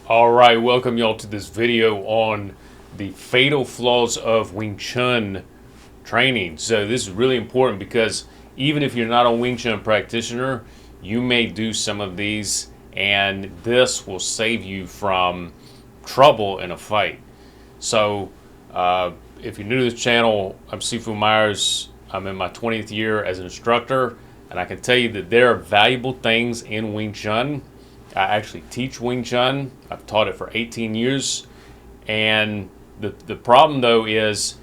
All right, welcome y'all to this video on the fatal flaws of Wing Chun training. So this is really important because even if you're not a Wing Chun practitioner, you may do some of these and this will save you from trouble in a fight. So if you're new to this channel, I'm Sifu Myers. I'm in my 20th year as an instructor, and I can tell you that there are valuable things in Wing Chun. I actually teach Wing Chun. I've taught it for 18 years. And the problem though is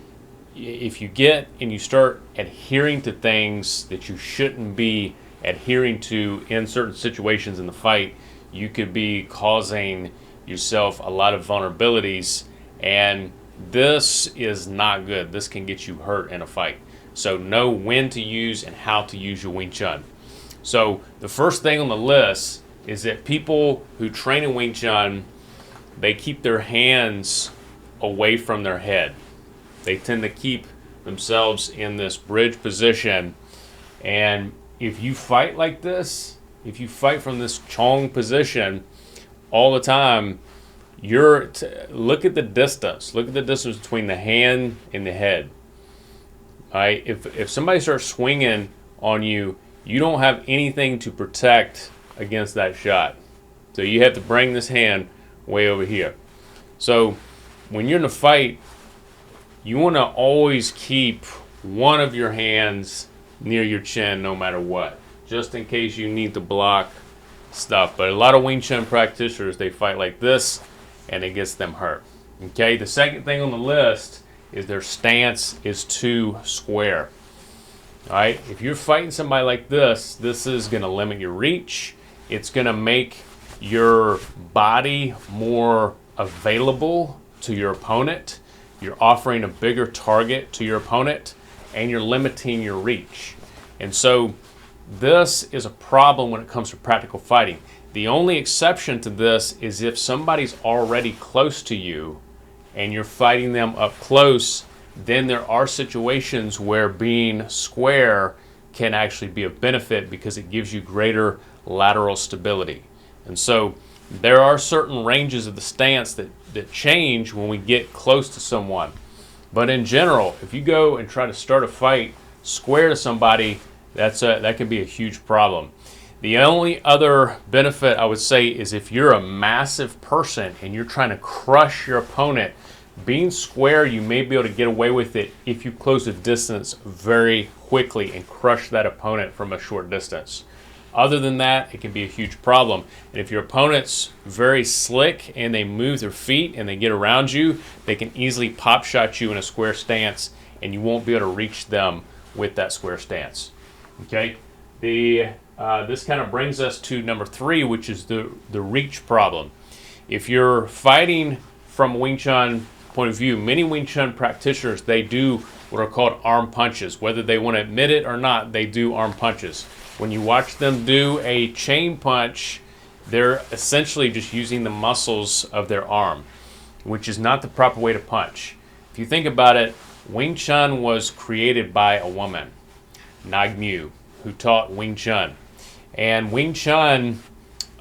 if you get and you start adhering to things that you shouldn't be adhering to in certain situations in the fight, you could be causing yourself a lot of vulnerabilities, and this is not good. This can get you hurt in a fight. So know when to use and how to use your Wing Chun. So the first thing on the list is that people who train in Wing Chun, they keep their hands away from their head. They tend to keep themselves in this bridge position. And if you fight like this, if you fight from this Chong position all the time, look at the distance. Look at the distance between the hand and the head. All right? If somebody starts swinging on you, you don't have anything to protect against that shot. So you have to bring this hand way over here. So when you're in a fight, you want to always keep one of your hands near your chin no matter what, just in case you need to block stuff. But a lot of Wing Chun practitioners, they fight like this and it gets them hurt. Okay, the second thing on the list is their stance is too square. All right, if you're fighting somebody like this is going to limit your reach. It's going to make your body more available to your opponent. You're offering a bigger target to your opponent, and you're limiting your reach. And so this is a problem when it comes to practical fighting. The only exception to this is if somebody's already close to you and you're fighting them up close, then there are situations where being square can actually be a benefit because it gives you greater lateral stability. And so there are certain ranges of the stance that change when we get close to someone. But in general, if you go and try to start a fight square to somebody, that can be a huge problem. The only other benefit I would say is if you're a massive person and you're trying to crush your opponent, being square, you may be able to get away with it if you close the distance very quickly and crush that opponent from a short distance. Other than that, it can be a huge problem. And if your opponent's very slick and they move their feet and they get around you, they can easily pop shot you in a square stance and you won't be able to reach them with that square stance. Okay? This kind of brings us to number 3, which is the reach problem. If you're fighting from Wing Chun point of view, many Wing Chun practitioners, they do what are called arm punches. Whether they want to admit it or not, they do arm punches. When you watch them do a chain punch, they're essentially just using the muscles of their arm, which is not the proper way to punch. If you think about it, Wing Chun was created by a woman, Nag Mu, who taught Wing Chun. And Wing Chun,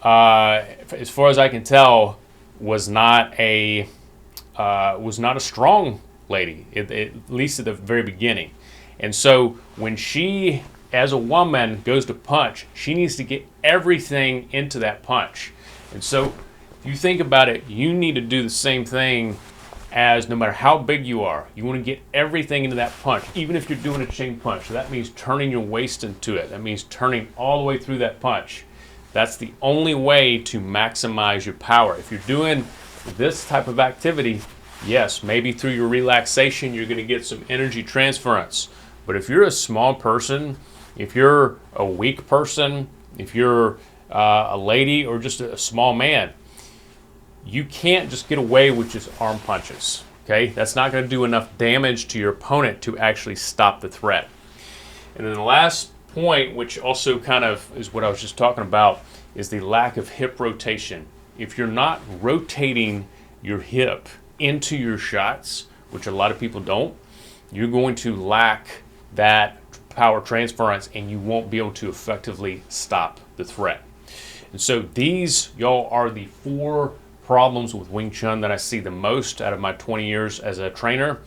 as far as I can tell, was not a strong lady, at least at the very beginning. And so when she, as a woman, goes to punch, she needs to get everything into that punch. And so if you think about it, you need to do the same thing as no matter how big you are. You want to get everything into that punch, even if you're doing a chain punch. So that means turning your waist into it. That means turning all the way through that punch. That's the only way to maximize your power. If you're doing this type of activity, yes, maybe through your relaxation, you're going to get some energy transference. But if you're a small person, if you're a weak person, if you're a lady or just a small man, you can't just get away with just arm punches. Okay, that's not going to do enough damage to your opponent to actually stop the threat. And then the last point, which also kind of is what I was just talking about, is the lack of hip rotation. If you're not rotating your hip into your shots, which a lot of people don't, you're going to lack that power transference and you won't be able to effectively stop the threat. And so these, y'all, are the 4 problems with Wing Chun that I see the most out of my 20 years as a trainer.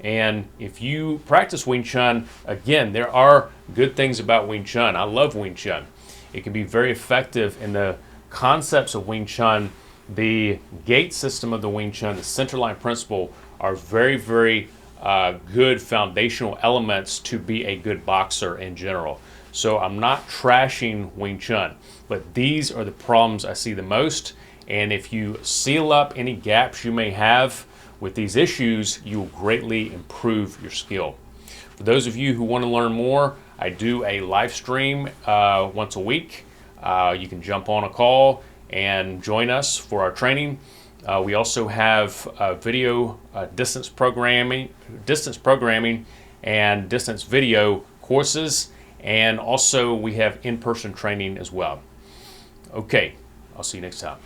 And if you practice Wing Chun, again, there are good things about Wing Chun. I love Wing Chun. It can be very effective in the concepts of Wing Chun. The gate system of the Wing Chun, the centerline principle, are very, very good foundational elements to be a good boxer in general. So I'm not trashing Wing Chun, but these are the problems I see the most. And if you seal up any gaps you may have with these issues, you will greatly improve your skill. For those of you who want to learn more, I do a live stream once a week. You can jump on a call and join us for our training. We also have video distance programming and distance video courses, and also we have in-person training as well. Okay, I'll see you next time.